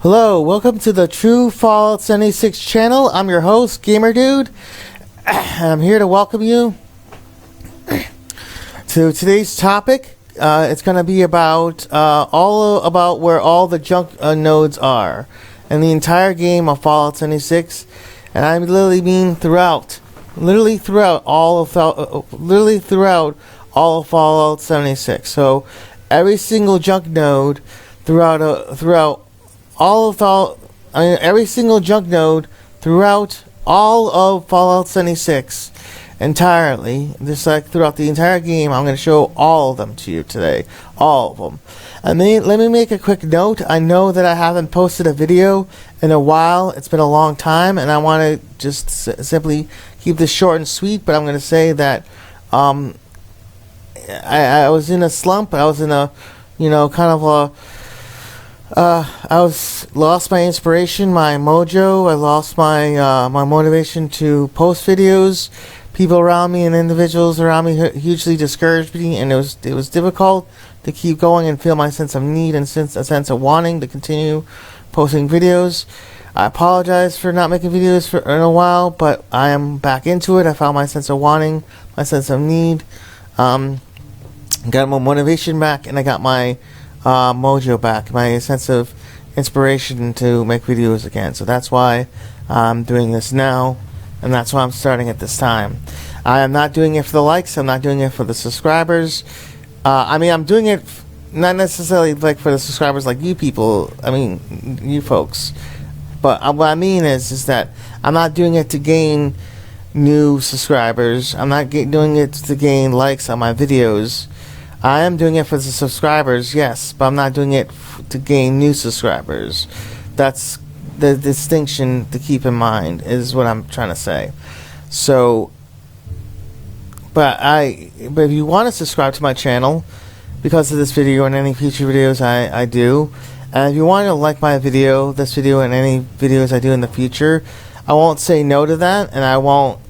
Hello, welcome to the True Fallout 76 channel. I'm your host, Gamer Dude, and I'm here to welcome you to today's topic. It's going to be about about where all the junk nodes are in the entire game of Fallout 76, and I literally mean throughout all of Fallout 76. So every single junk node every single junk node throughout all of Fallout 76 entirely, just like throughout the entire game. I'm going to show all of them to you today, all of them. And let me make a quick note. I know that I haven't posted a video in a while. It's been a long time, and I want to just simply keep this short and sweet, but I'm going to say that I was in a slump. I was in a, lost my inspiration, my mojo. I lost my my motivation to post videos. People around me and individuals around me hugely discouraged me, and it was difficult to keep going and feel my sense of need and a sense of wanting to continue posting videos. I apologize for not making videos in a while, but I am back into it. I found my sense of wanting, my sense of need, got my motivation back, and I got my mojo back, my sense of inspiration to make videos again. So that's why I'm doing this now, and that's why I'm starting at this time. I am not doing it for the likes. I'm not doing it for the subscribers. I'm doing it not necessarily like for the subscribers like you people. You folks. But what I mean is that I'm not doing it to gain new subscribers. I'm not doing it to gain likes on my videos. I am doing it for the subscribers, yes, but I'm not doing it to gain new subscribers. That's the distinction to keep in mind, is what I'm trying to say. So, but if you want to subscribe to my channel because of this video and any future videos I do, and if you want to like this video and any videos I do in the future, I won't say no to that, and I won't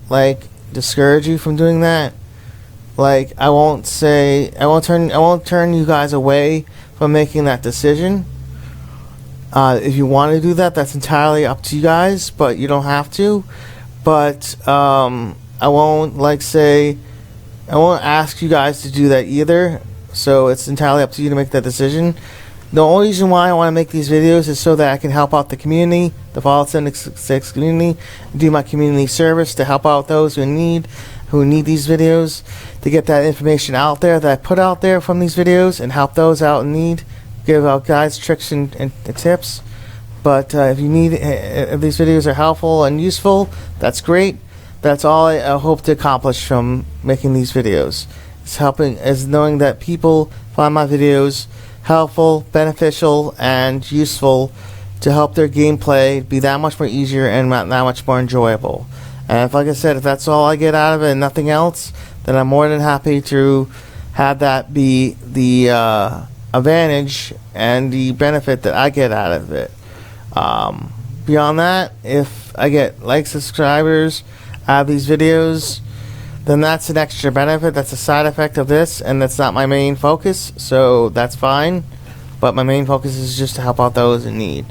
discourage you from doing that. I won't turn you guys away from making that decision. If you want to do that, that's entirely up to you guys, but you don't have to. But I won't ask you guys to do that either. So it's entirely up to you to make that decision. The only reason why I want to make these videos is so that I can help out the community, the Fallout 76 community, do my community service to help out those who need these videos, to get that information out there that I put out there from these videos and help those out in need, give out guides, tricks, and tips. But if these videos are helpful and useful, that's great. That's all I hope to accomplish from making these videos. Is knowing that people find my videos helpful, beneficial, and useful to help their gameplay be that much more easier and that much more enjoyable. And like I said, if that's all I get out of it and nothing else, then I'm more than happy to have that be the advantage and the benefit that I get out of it. Beyond that, if I get subscribers out of these videos, then that's an extra benefit. That's a side effect of this, and that's not my main focus, so that's fine. But my main focus is just to help out those in need.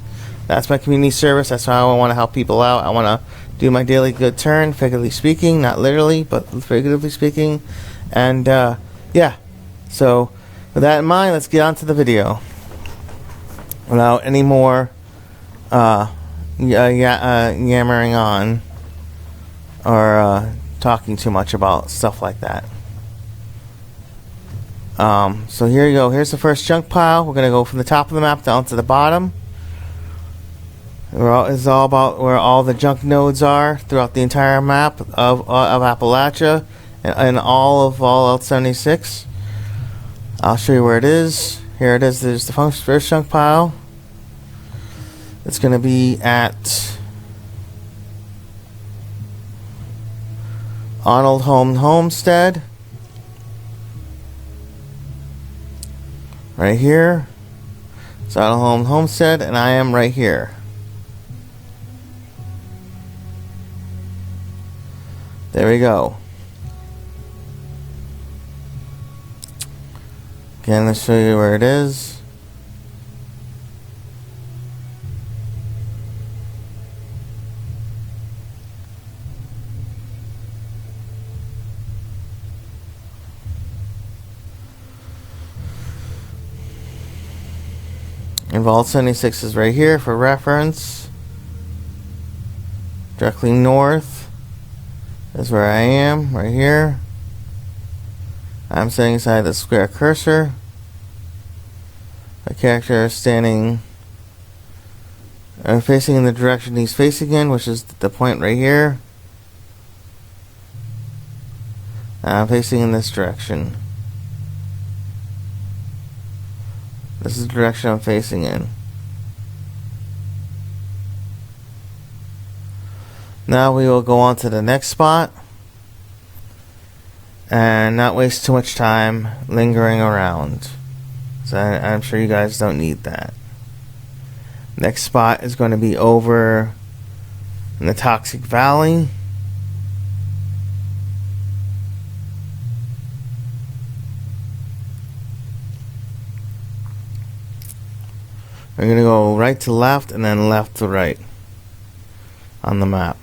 That's my community service. That's how I want to help people out. I want to do my daily good turn, figuratively speaking, not literally, but figuratively speaking. And yeah, so with that in mind, let's get on to the video without any more yammering on or talking too much about stuff like that. So here you go. Here's the first junk pile. We're gonna go from the top of the map down to the bottom. It's all about where all the junk nodes are throughout the entire map of Appalachia and all of Fallout 76. I'll show you where it is. Here it is. There's the first junk pile. It's going to be at Arnold Homestead. Right here. It's Arnold Homestead, and I am right here. There we go. Again, let's show you where it is. And Vault 76 is right here for reference. Directly north is where I am, right here. I'm sitting inside the square cursor. My character is standing facing in the direction he's facing in, which is the point right here. I'm facing in this direction. This is the direction I'm facing in. Now we will go on to the next spot and not waste too much time lingering around. So I'm sure you guys don't need that. Next spot is going to be over in the Toxic Valley. We're going to go right to left and then left to right on the map,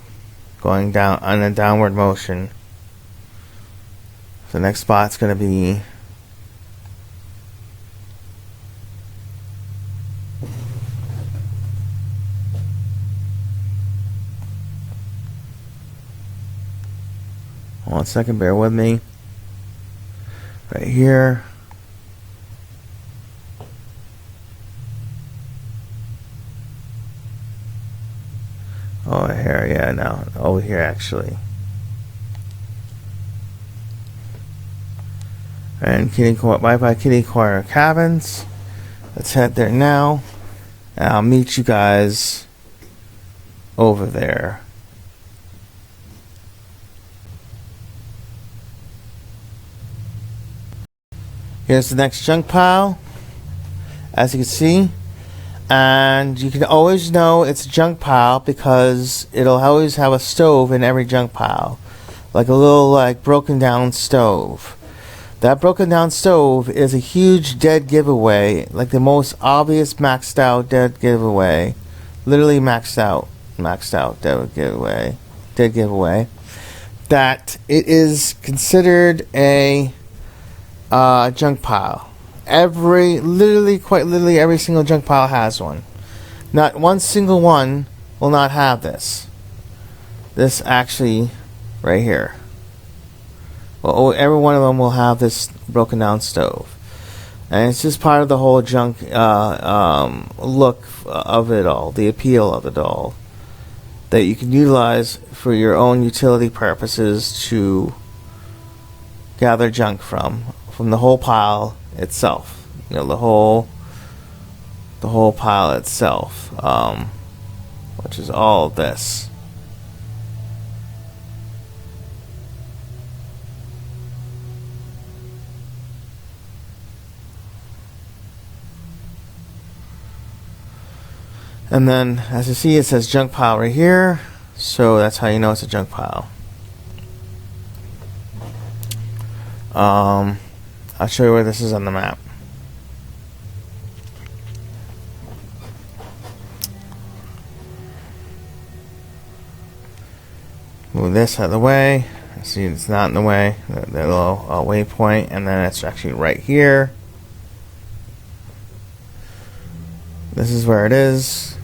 going down on a downward motion. So the next spot's going to be one second, bear with me. Right here. Over here, yeah, no, over here actually. And bye Kitty Corner Cabins. Let's head there now. And I'll meet you guys over there. Here's the next junk pile, as you can see. And you can always know it's a junk pile because it'll always have a stove in every junk pile. Like a little broken down stove. That broken down stove is a huge dead giveaway. Like the most obvious maxed out dead giveaway. Literally maxed out dead giveaway. That it is considered a junk pile. Quite literally every single junk pile has one. Not one single one will not have this. This actually, right here. Well, every one of them will have this broken down stove. And it's just part of the whole junk look of it all, the appeal of it all. That you can utilize for your own utility purposes to gather junk from the whole pile itself. You know, the whole pile itself, which is all of this. And then, as you see, it says junk pile right here, so that's how you know it's a junk pile. I'll show you where this is on the map. Move this out of the way. See, it's not in the way. The little waypoint, and then it's actually right here. This is where it is.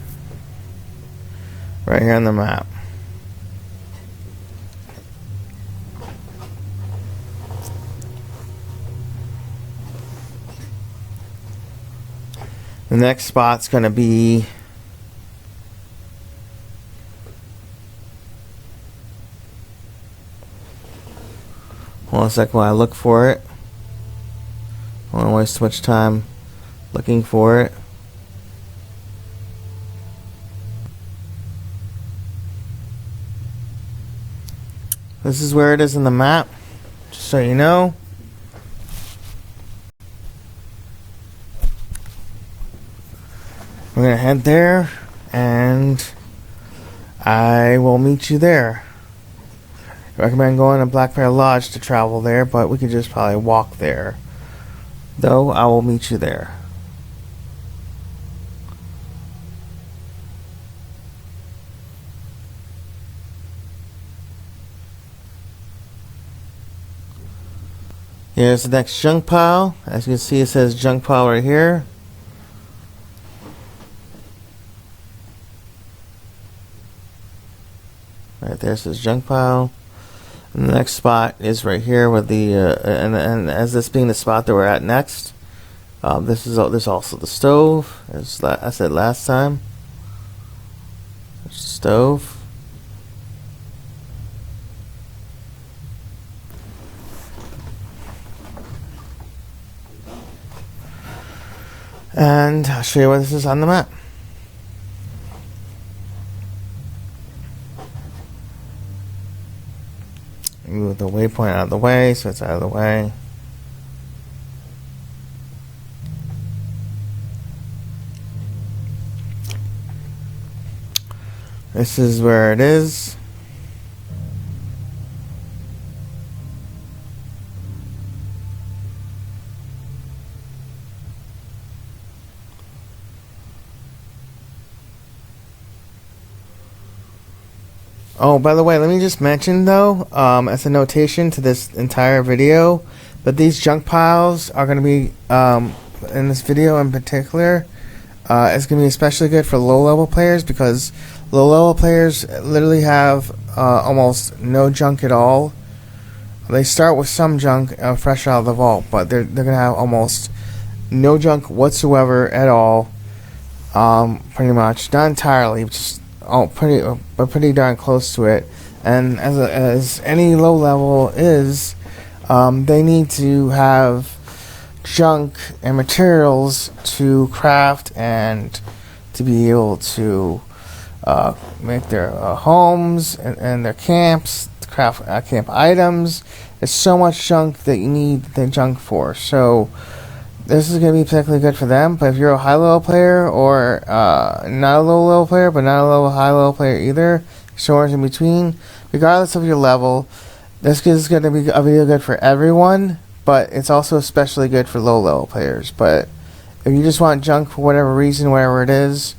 Right here on the map. The next spot's going to be one second while I look for it. I don't want to waste too much time looking for it. This is where it is in the map, just so you know. We're going to head there, and I will meet you there. I recommend going to Black Bear Lodge to travel there, but we could just probably walk there. Though, I will meet you there. Here's the next junk pile. As you can see, it says junk pile right here. Right there's his junk pile. And the next spot is right here with the and as this being the spot that we're at next, there's also the stove, as I said last time. There's the stove. And I'll show you where this is on the map. Move the waypoint out of the way, so it's out of the way. This is where it is. Oh, by the way, let me just mention though, as a notation to this entire video, that these junk piles are going to be, in this video in particular, it's going to be especially good for low-level players, because low-level players literally have almost no junk at all. They start with some junk fresh out of the vault, but they're going to have almost no junk whatsoever at all, pretty much. Not entirely, just pretty darn close to it. And as any low level is, they need to have junk and materials to craft and to be able to make their homes and their camps, craft camp items. There's so much junk that you need the junk for. So this is going to be particularly good for them, but if you're a high-level player, or not a low-level player, but not a high-level player either, somewhere in between, regardless of your level, this is going to be a video good for everyone, but it's also especially good for low-level players. But if you just want junk for whatever reason, whatever it is,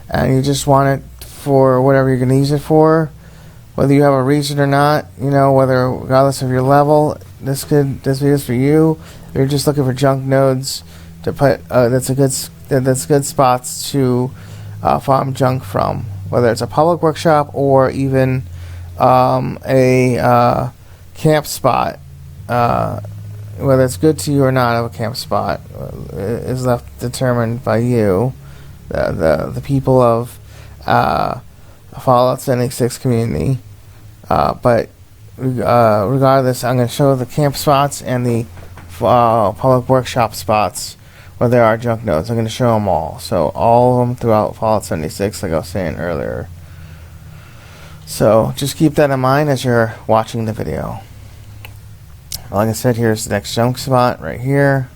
and you just want it for whatever you're going to use it for, whether you have a reason or not, whether regardless of your level, this video is for you. If you're just looking for junk nodes to put, that's good spots to farm junk from, whether it's a public workshop or even a camp spot. Whether it's good to you or not of a camp spot is left determined by you, the people of Fallout 76 community. But regardless, I'm going to show the camp spots and the public workshop spots where there are junk nodes. I'm going to show them all. So all of them throughout Fallout 76, like I was saying earlier. So just keep that in mind as you're watching the video. Like I said, here's the next junk spot right here.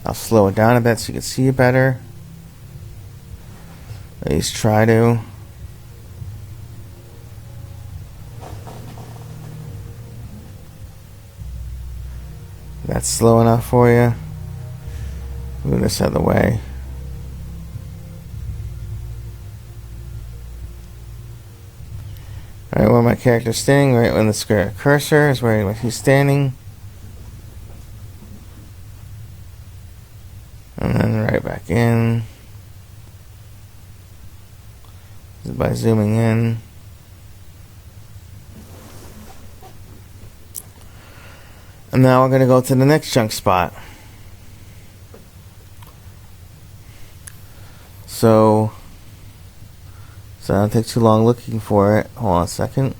I'll slow it down a bit so you can see it better. At least try to. That's slow enough for you. Move this out of the way. Alright, where my character's standing, right when the square cursor is where he's standing. And then right back in. Just by zooming in. And now we're going to go to the next junk spot. So don't take too long looking for it. Hold on a second.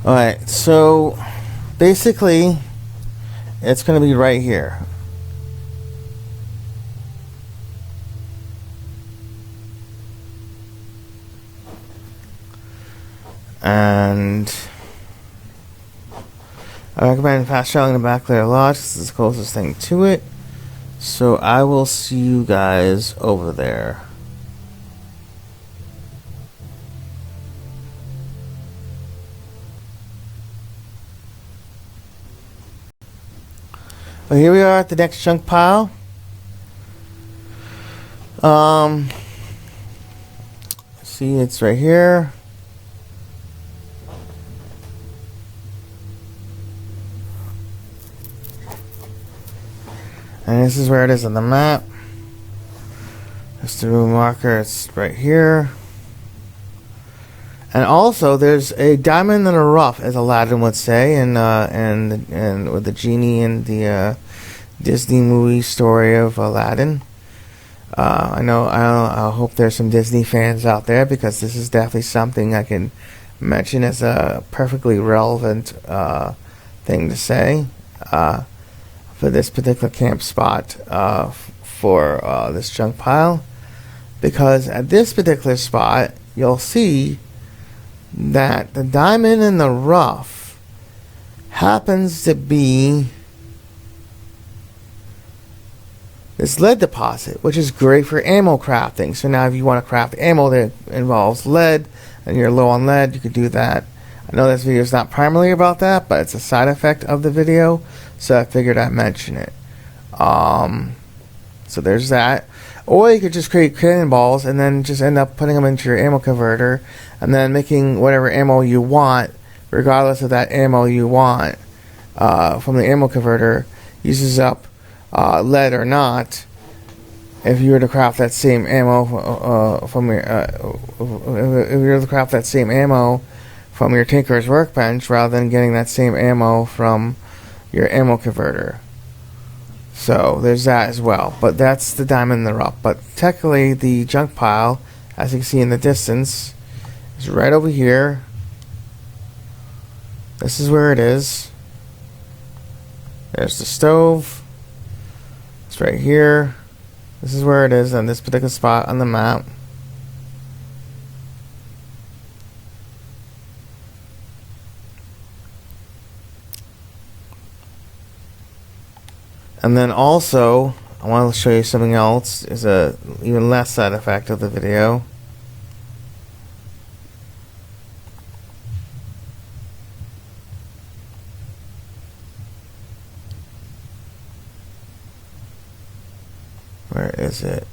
Alright, so basically it's going to be right here. And I recommend fast traveling to Back Layer Lodge. This is the closest thing to it. So I will see you guys over there. Well, here we are at the next junk pile. See, it's right here. this is where it is on the map. Just the room marker, it's right here. And also, there's a diamond in the rough, as Aladdin would say, and with the genie in the Disney movie story of Aladdin. I hope there's some Disney fans out there, because this is definitely something I can mention as a perfectly relevant thing to say for this particular camp spot for this junk pile. Because at this particular spot, you'll see that the diamond in the rough happens to be this lead deposit, which is great for ammo crafting. So now if you want to craft ammo that involves lead and you're low on lead, you could do that. I know this video is not primarily about that, but it's a side effect of the video, so I figured I'd mention it. So there's that. Or you could just create cannonballs and then just end up putting them into your ammo converter and then making whatever ammo you want, regardless of that ammo you want from the ammo converter, uses up lead or not. If you were to craft that same ammo from your if you were to craft that same ammo from your Tinker's Workbench rather than getting that same ammo from your ammo converter. So there's that as well. But that's the diamond in the rough. But technically the junk pile, as you can see in the distance, is right over here. This is where it is. There's the stove. It's right here. This is where it is on this particular spot on the map. And then also, I want to show you something else. Is a even less side effect of the video. Where is it?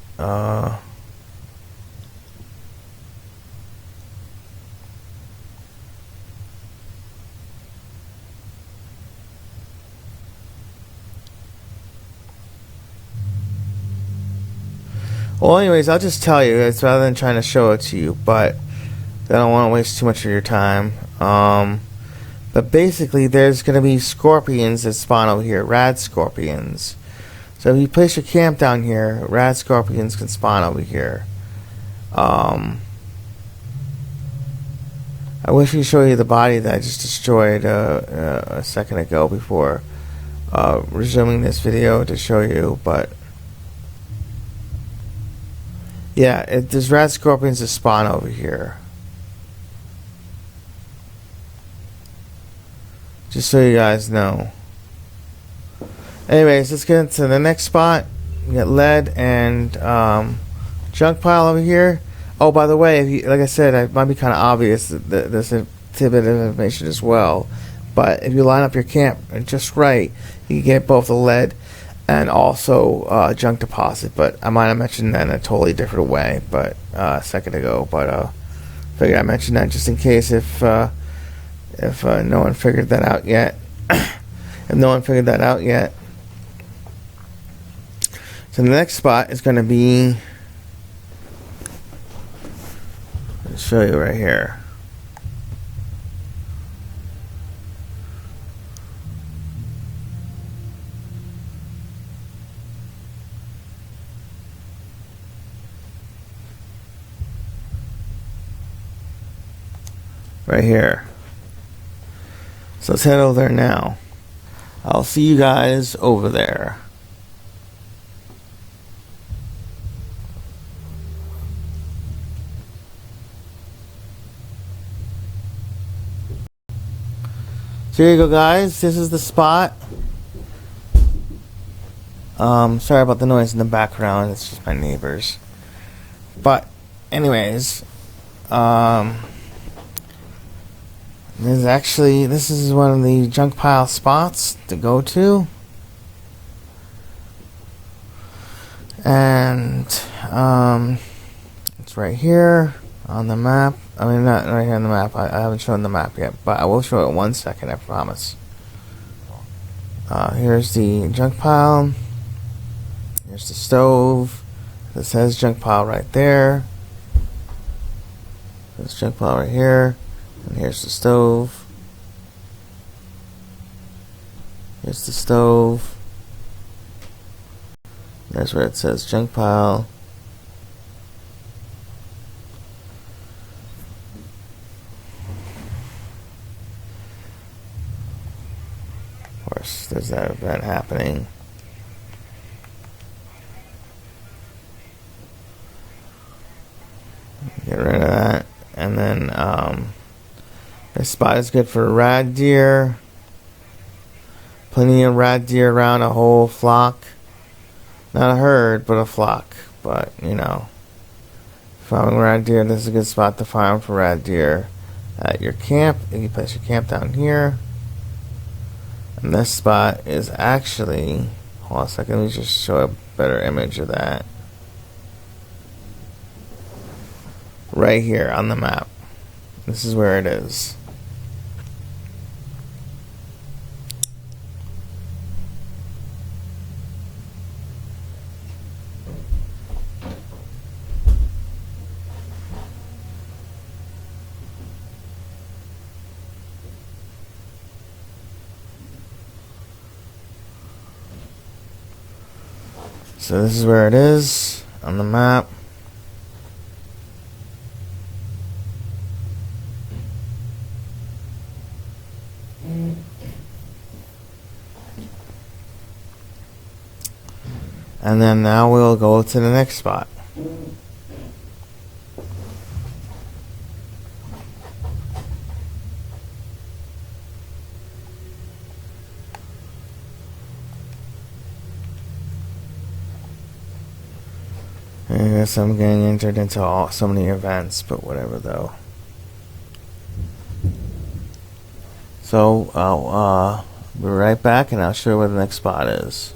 Well, anyways, I'll just tell you. It's rather than trying to show it to you, but I don't want to waste too much of your time. But basically, there's going to be scorpions that spawn over here, rad scorpions. So if you place your camp down here, rad scorpions can spawn over here. I wish I could show you the body that I just destroyed a second ago before resuming this video to show you, but yeah, there's rad scorpions that spawn over here. Just so you guys know. Anyways, let's get into the next spot. We got lead and junk pile over here. Oh, by the way, if you, like I said, it might be kind of obvious that there's a tidbit of information as well. But if you line up your camp just right, you can get both the lead and also junk deposit. But I might have mentioned that in a totally different way, but a second ago. But figured I mentioned that just in case if no one figured that out yet. If no one figured that out yet. So the next spot is going to be, I'll show you right here. Right here. So let's head over there now. I'll see you guys over there. So here you go, guys. This is the spot. Sorry about the noise in the background. It's just my neighbors. But anyways, this is one of the junk pile spots to go to. And it's right here on the map. I mean, not right here on the map. I haven't shown the map yet, but I will show it in 1 second, I promise. Here's the junk pile. Here's the stove. This says junk pile right there. There's junk pile right here. And here's the stove. Here's the stove. There's where it says junk pile. Of course, there's that event happening. Get rid of that. And then this spot is good for rad deer. Plenty of rad deer around, a whole flock. Not a herd, but a flock. But, you know, farming rad deer, this is a good spot to farm for rad deer at your camp. You can place your camp down here. And this spot is actually, hold on a second, let me just show a better image of that. Right here on the map. This is where it is. So this is where it is on the map. And then now we'll go to the next spot. I guess I'm getting entered into so many events, but whatever though. So I'll be right back and I'll show you where the next spot is.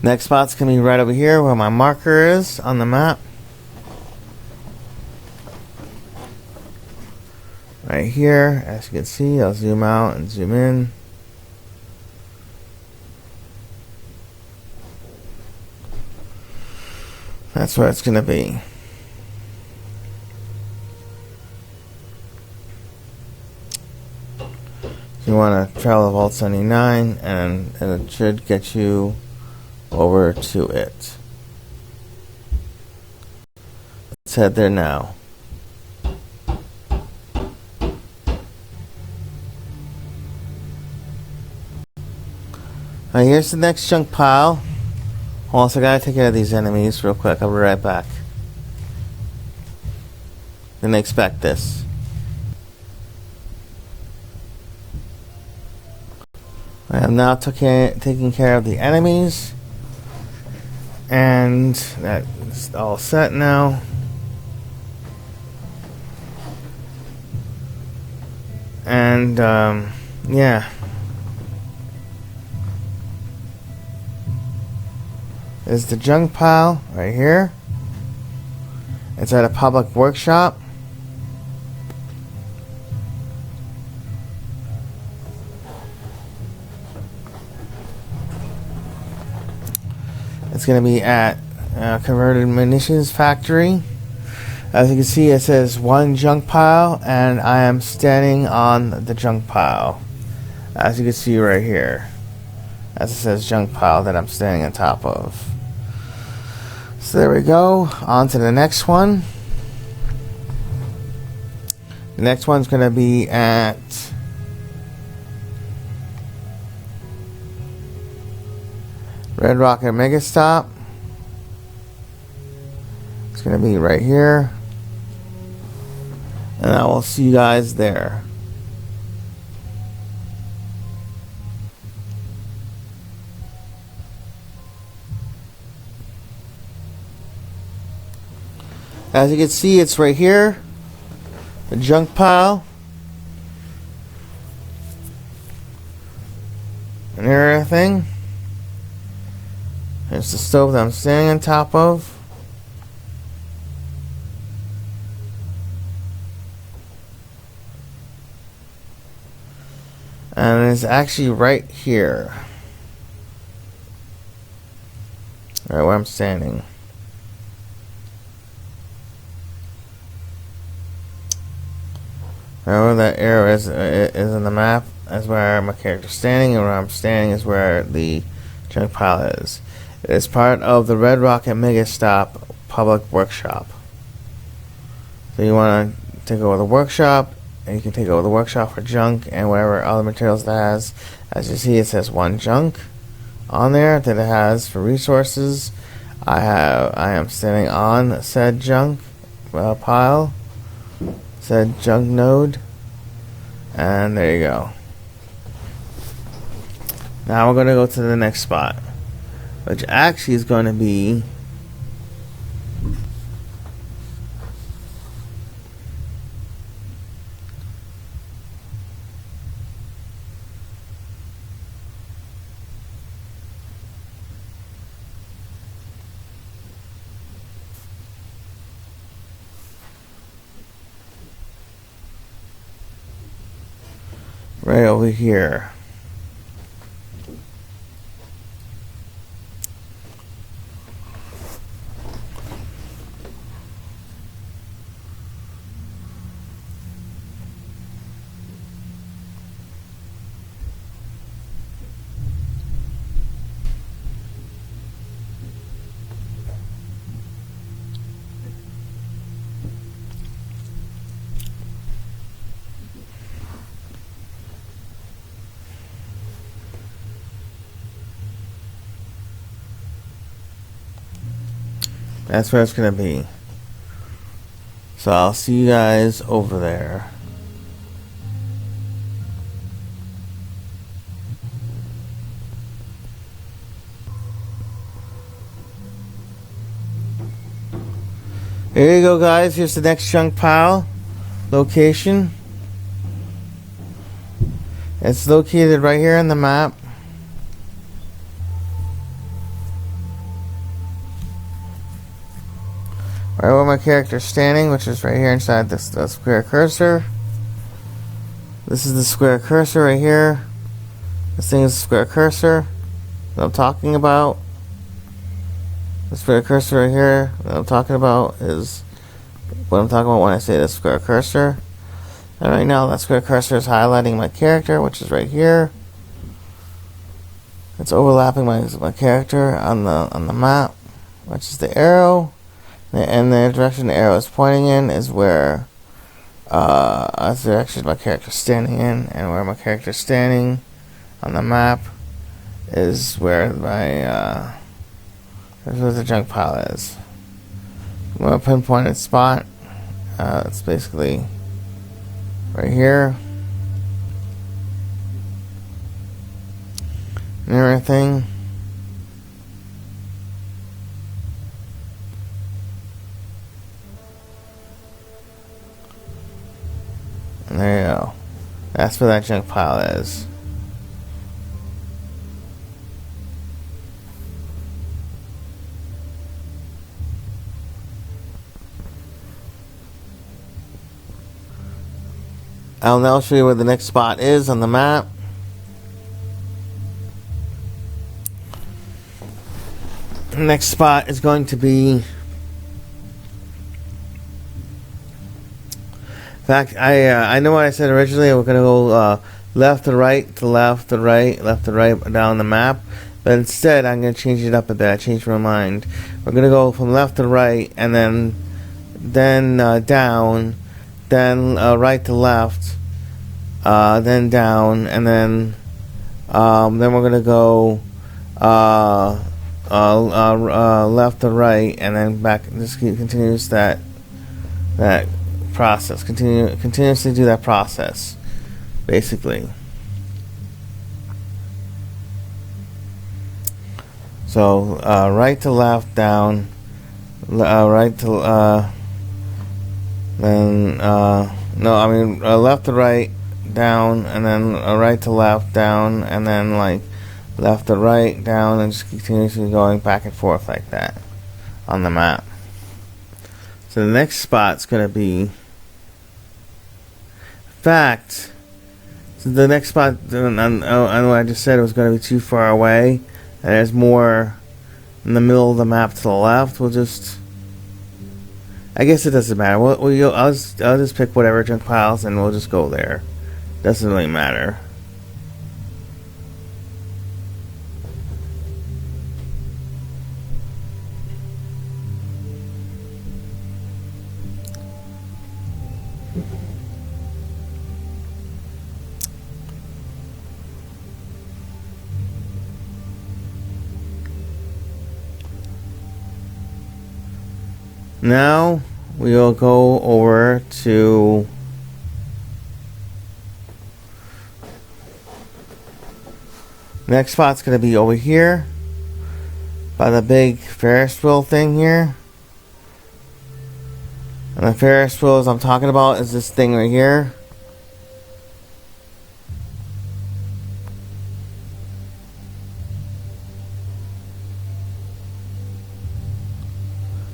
Next spot's going to be right over here where my marker is on the map. Right here, as you can see, I'll zoom out and zoom in. That's where it's going to be. You want to travel Vault 79 and it should get you over to it. Let's head there now. Alright, here's the next junk pile. Also, I gotta take care of these enemies real quick. I'll be right back. Didn't expect this. I am now taking care of the enemies. And that's all set now. And, yeah. There's the junk pile right here. It's at a public workshop. It's going to be at Converted Munitions Factory. As you can see, it says one junk pile, and I am standing on the junk pile. As you can see right here. As it says junk pile that I'm standing on top of. So there we go. On to the next one. The next one's going to be at Red Rocket Mega Stop. It's going to be right here. And I will see you guys there. As you can see, it's right here. The junk pile. And everything. There's the stove that I'm standing on top of. And it's actually right here. Right where I'm standing. Right where that arrow is in the map. That's where my character's standing, and where I'm standing is where the junk pile is. It is part of the Red Rocket Mega Stop public workshop. So you want to take over the workshop, and you can take over the workshop for junk and whatever other materials it has. As you see, it says 1 junk on there that it has for resources. I am standing on said junk pile, said junk node, and there you go. Now we're going to go to the next spot, which actually is going to be right over here. That's where it's going to be. So I'll see you guys over there. Here you go, guys. Here's the next junk pile location. It's located right here on the map. Right where my character's standing, which is right here inside this the square cursor. This is the square cursor right here. This thing is the square cursor that I'm talking about. The square cursor right here that I'm talking about is what I'm talking about when I say the square cursor. And right now that square cursor is highlighting my character, which is right here. It's overlapping my character on the map, which is the arrow. And the direction the arrow is pointing in is where that's the direction my character is standing in, and where my character is standing on the map is where my that's where the junk pile is. I'm going to pinpointed spot. It's basically right here and everything. And there you go. That's where that junk pile is. I'll now show you where the next spot is on the map. The next spot is going to be... In fact, I know what I said originally. We're going to go left to right, to left to right, left to right down the map. But instead, I'm going to change it up a bit. I changed my mind. We're going to go from left to right, and then down, then right to left, then down, and then we're going to go left to right, and then back. Just continues that process. Continuously do that process, basically. So right to left, down, right to then left to right, down, and then right to left, down, and then like left to right, down, and just continuously going back and forth like that on the map. So the next spot's gonna be, in fact, The next spot, I know I just said it was going to be too far away. And there's more in the middle of the map to the left. We'll just... I guess it doesn't matter. I'll just pick whatever junk piles and we'll just go there. Doesn't really matter. Now we'll go over to next spot's gonna be over here by the big Ferris wheel thing here. And the Ferris wheels I'm talking about is this thing right here.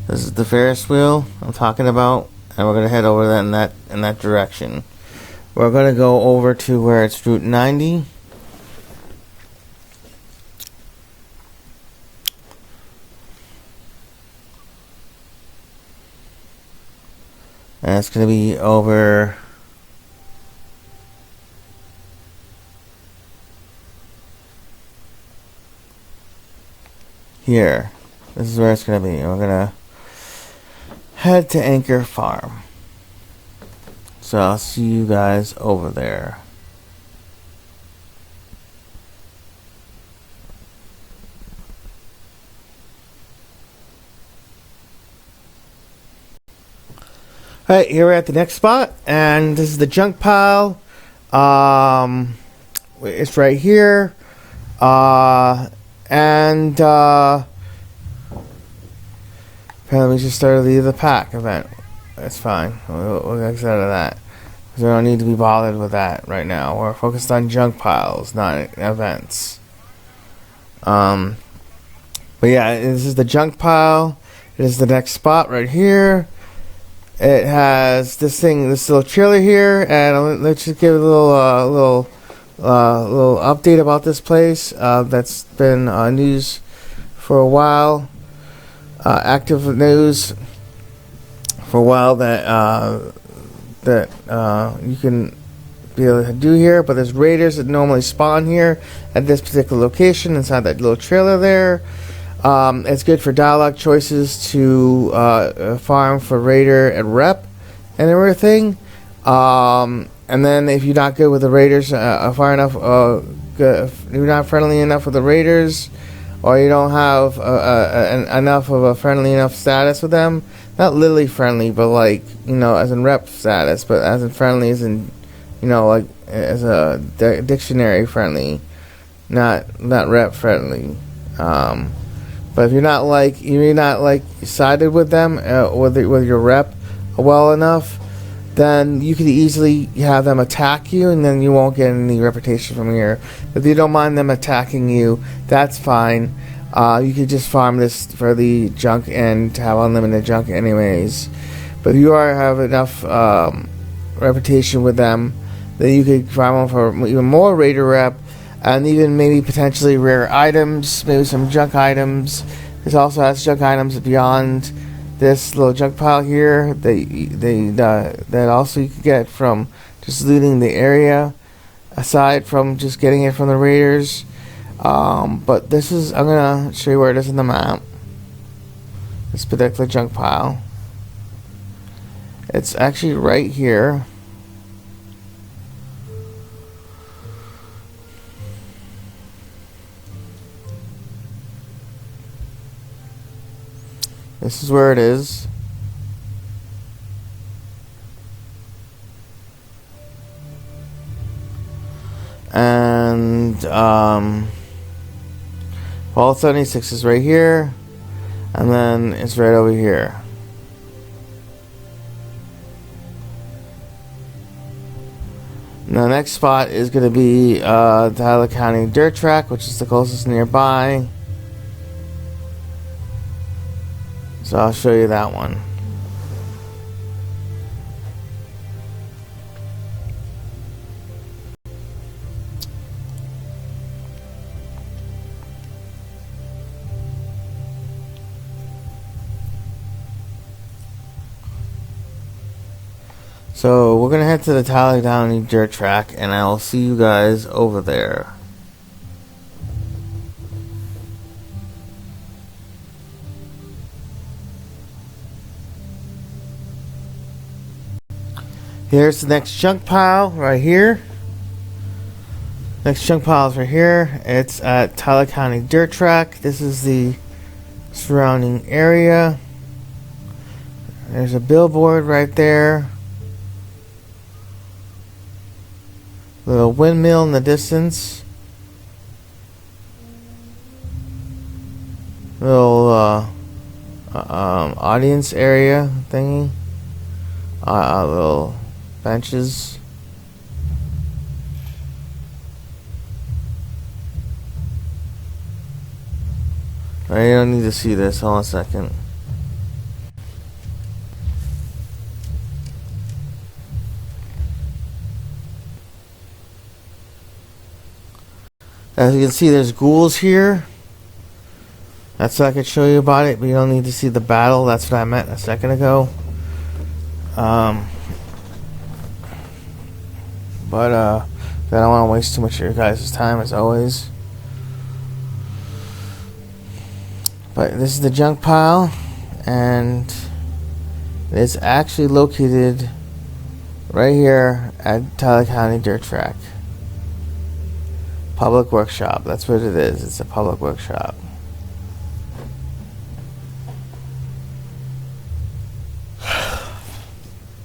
This is the Ferris wheel I'm talking about, and we're gonna head over that in that direction. We're gonna go over to where it's Route 90. And it's gonna be over here. This is where it's gonna be. We're gonna head to Anchor Farm. So I'll see you guys over there. Alright, here we're at the next spot, and this is the junk pile. It's right here. Apparently we just started the pack event. That's fine. We'll exit out of that. We don't need to be bothered with that right now. We're focused on junk piles, not events. But yeah, this is the junk pile. It is the next spot right here. It has this little trailer here, and let's just give a little update about this place. That's been news for a while. Active news for a while that you can be able to do here, but there's raiders that normally spawn here at this particular location inside that little trailer there. It's good for dialogue choices to farm for raider and rep and everything. And then if you're not good with the raiders, you're not friendly enough with the raiders, or you don't have enough of a friendly enough status with them, not literally friendly, but like, as in rep status, but as in friendly as in, like as a dictionary friendly, not rep friendly. But if you're not sided with them with your rep well enough, then you could easily have them attack you, and then you won't get any reputation from here. If you don't mind them attacking you, that's fine. You could just farm this for the junk and to have unlimited junk anyways. But if you have enough reputation with them, then you could farm them for even more raider rep, and even maybe potentially rare items, maybe some junk items. This also has junk items beyond this little junk pile here. That also you can get from just looting the area, aside from just getting it from the raiders. But this is, I'm gonna show you where it is in the map. This particular junk pile. It's actually right here. This is where it is. And Vault 76 is right here, and then it's right over here. And the next spot is going to be Tyler County Dirt Track, which is the closest nearby. So I'll show you that one. So we're gonna head to the Talladega dirt track, and I'll see you guys over there. Here's the next junk pile right here. Next junk pile is right here. It's at Tyler County Dirt Track. This is the surrounding area. There's a billboard right there. Little windmill in the distance. Little audience area thingy. Little benches. I don't need to see this. Hold on a second. As you can see, there's ghouls here. That's what I could show you about it, but you don't need to see the battle. That's what I meant a second ago. But I don't want to waste too much of your guys' time, as always. But this is the junk pile, and it's actually located right here at Tyler County Dirt Track. Public workshop, that's what it is. It's a public workshop.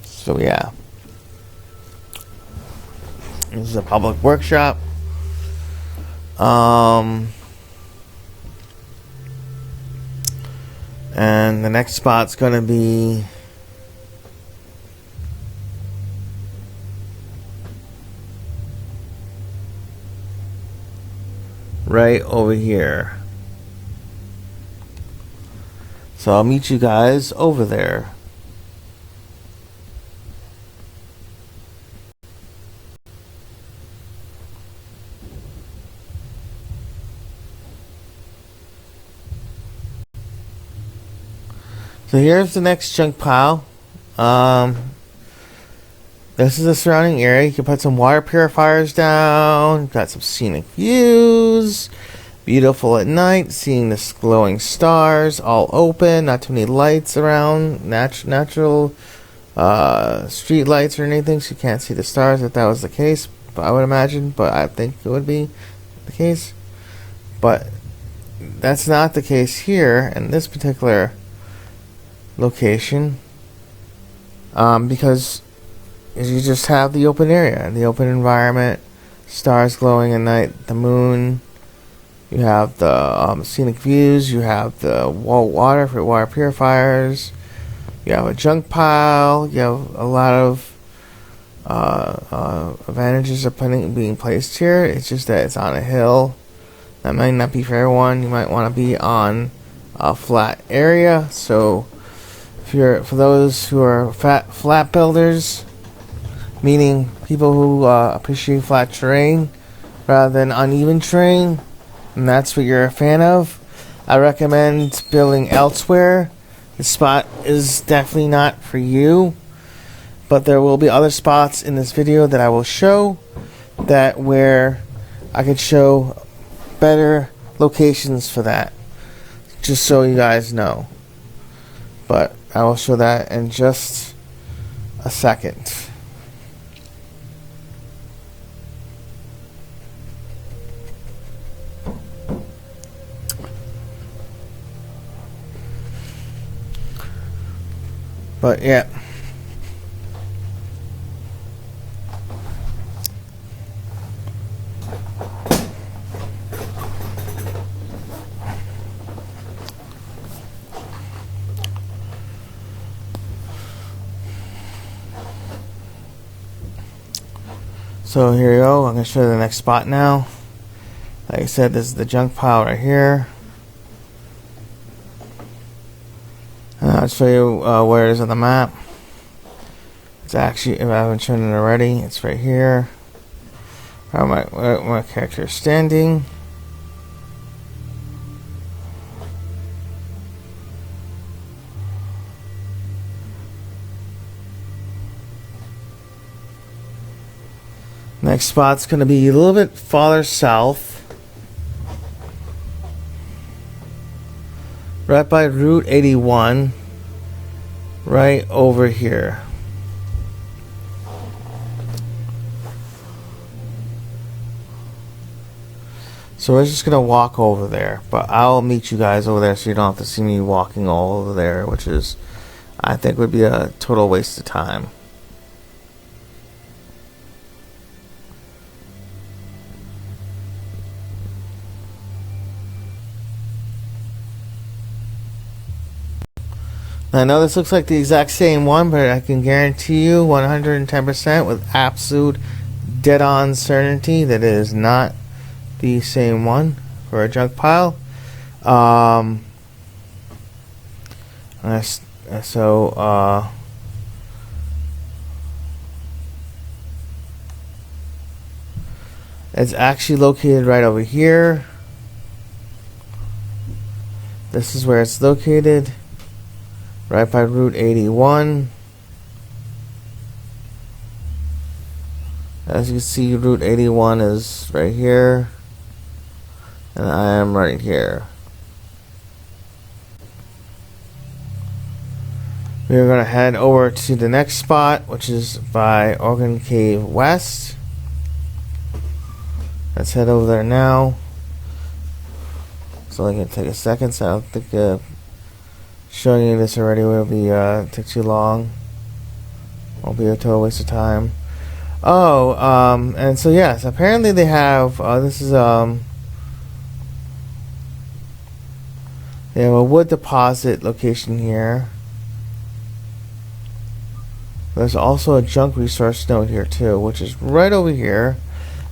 So yeah. This is a public workshop. And the next spot's gonna be right over here. So I'll meet you guys over there. So here's the next junk pile. This is the surrounding area. You can put some water purifiers down. Got some scenic views. Beautiful at night. Seeing the glowing stars. All open. Not too many lights around. Natural street lights or anything. So you can't see the stars if that was the case. But I would imagine. But I think it would be the case. But that's not the case here in this particular location, because you just have the open area, the open environment, stars glowing at night, the moon. You have the scenic views. You have the water for water purifiers. You have a junk pile. You have a lot of advantages of being placed here. It's just that it's on a hill. That might not be for everyone. You might want to be on a flat area. So for those who are flat builders, meaning people who appreciate flat terrain rather than uneven terrain, and that's what you're a fan of, I recommend building elsewhere. This spot is definitely not for you, but there will be other spots in this video that I will show that where I could show better locations for that, just so you guys know. But I will show that in just a second. But yeah. So here you go. I'm going to show you the next spot now. Like I said, this is the junk pile right here. I'll show you where it is on the map. It's actually, if I haven't shown it already, it's right here. Where my character is standing. Next spot's going to be a little bit farther south. Right by Route 81. Right over here. So we're just gonna walk over there, but I'll meet you guys over there so you don't have to see me walking all over there, which is, I think, would be a total waste of time. I know this looks like the exact same one, but I can guarantee you 110% with absolute dead-on certainty that it is not the same one for a junk pile. It's actually located right over here. This is where it's located, right by Route 81. As you can see, Route 81 is right here. And I am right here. We're going to head over to the next spot, which is by Organ Cave West. Let's head over there now. It's only going to take a second, so I don't think showing you this already will be take too long. Won't be a total waste of time. Oh, and so yes, apparently they have this is they have a wood deposit location here. There's also a junk resource node here too, which is right over here.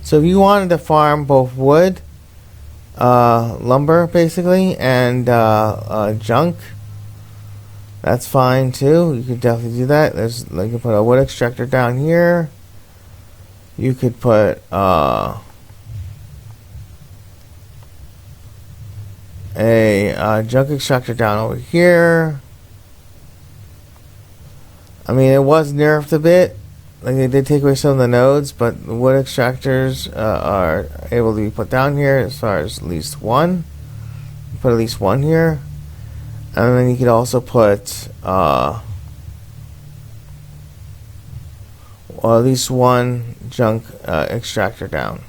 So if you wanted to farm both wood, lumber basically, and junk, that's fine too. You could definitely do that. There's, like, you can put a wood extractor down here. You could put a junk extractor down over here. I mean, it was nerfed a bit. Like, they did take away some of the nodes, but the wood extractors are able to be put down here as far as at least one. Put at least one here. And then you could also put at least one junk extractor down,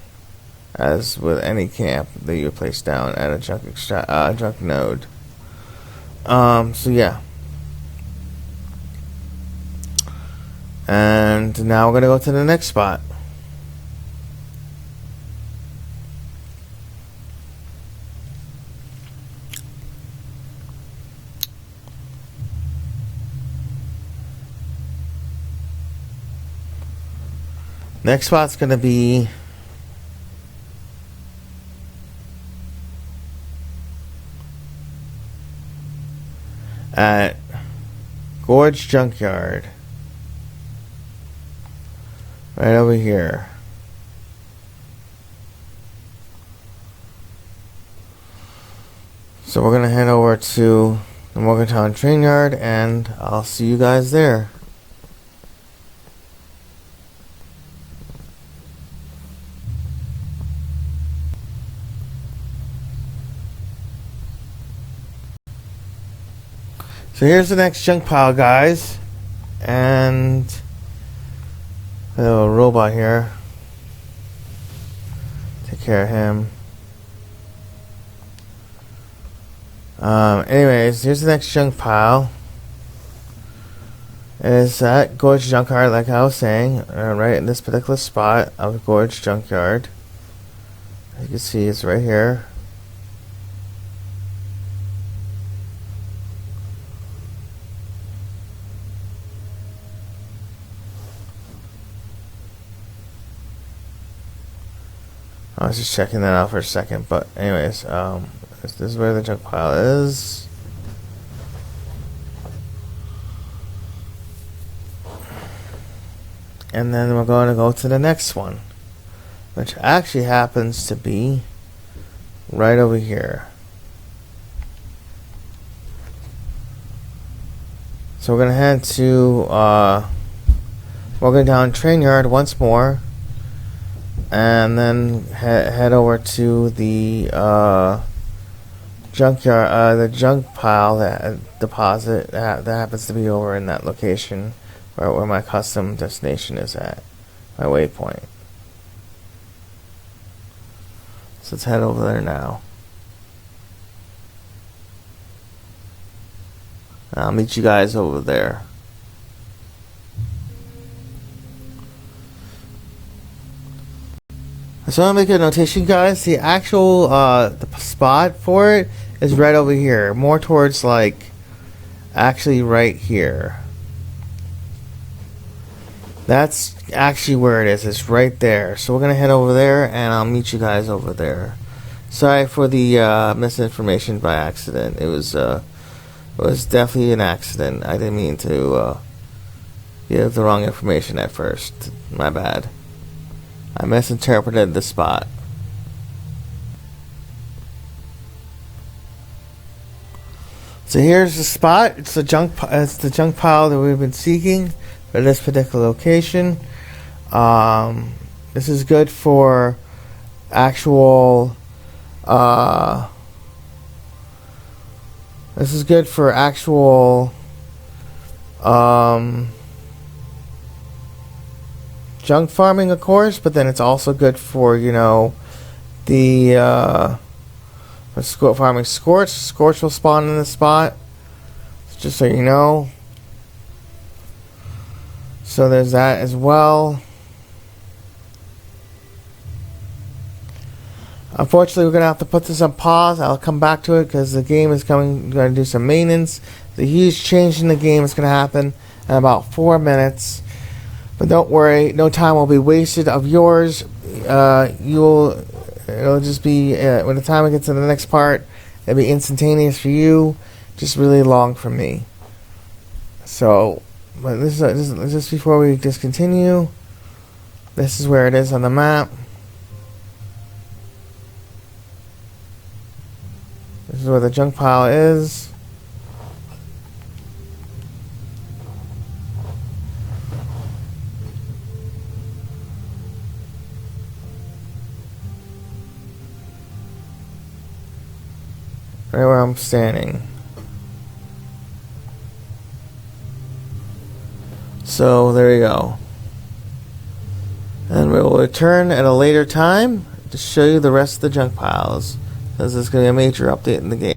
as with any camp that you would place down at a junk node. So yeah. And now we're gonna go to the next spot. Next spot's gonna be at Gorge Junkyard. Right over here. So we're gonna head over to the Morgantown Train Yard, and I'll see you guys there. So here's the next junk pile, guys, and a little robot here. Take care of him. Anyways, here's the next junk pile. It's at Gorge Junkyard, like I was saying, right in this particular spot of Gorge Junkyard. As you can see, it's right here. I was just checking that out for a second, but anyways, this is where the junk pile is. And then we're going to go to the next one, which actually happens to be right over here. So we're going to head to Morgantown Train Yard once more. and then head over to the junkyard, the junk pile that deposit that happens to be over in that location, where my custom destination is at, my waypoint. So let's head over there now. I'll meet you guys over there. So I'm gonna make a notation, guys. The actual the spot for it is right over here, more towards like actually right here. That's actually where it is. It's right there. So we're gonna head over there, and I'll meet you guys over there. Sorry for the misinformation by accident. It was definitely an accident. I didn't mean to give the wrong information at first. My bad. I misinterpreted the spot. So here's the spot. It's the junk pile that we've been seeking for this particular location. This is good for actual. This is good for actual. Junk farming, of course, but then it's also good for, you know, the farming Scorch. Scorch will spawn in this spot, just so you know. So there's that as well. Unfortunately, we're going to have to put this on pause. I'll come back to it because the game is going to do some maintenance. The huge change in the game is going to happen in about 4 minutes. But don't worry, no time will be wasted of yours. It'll just be, when the time it gets to the next part, it'll be instantaneous for you, just really long for me. So, but this is just before we discontinue. This is where it is on the map. This is where the junk pile is. Right where I'm standing. So there you go. And we will return at a later time to show you the rest of the junk piles. This is going to be a major update in the game.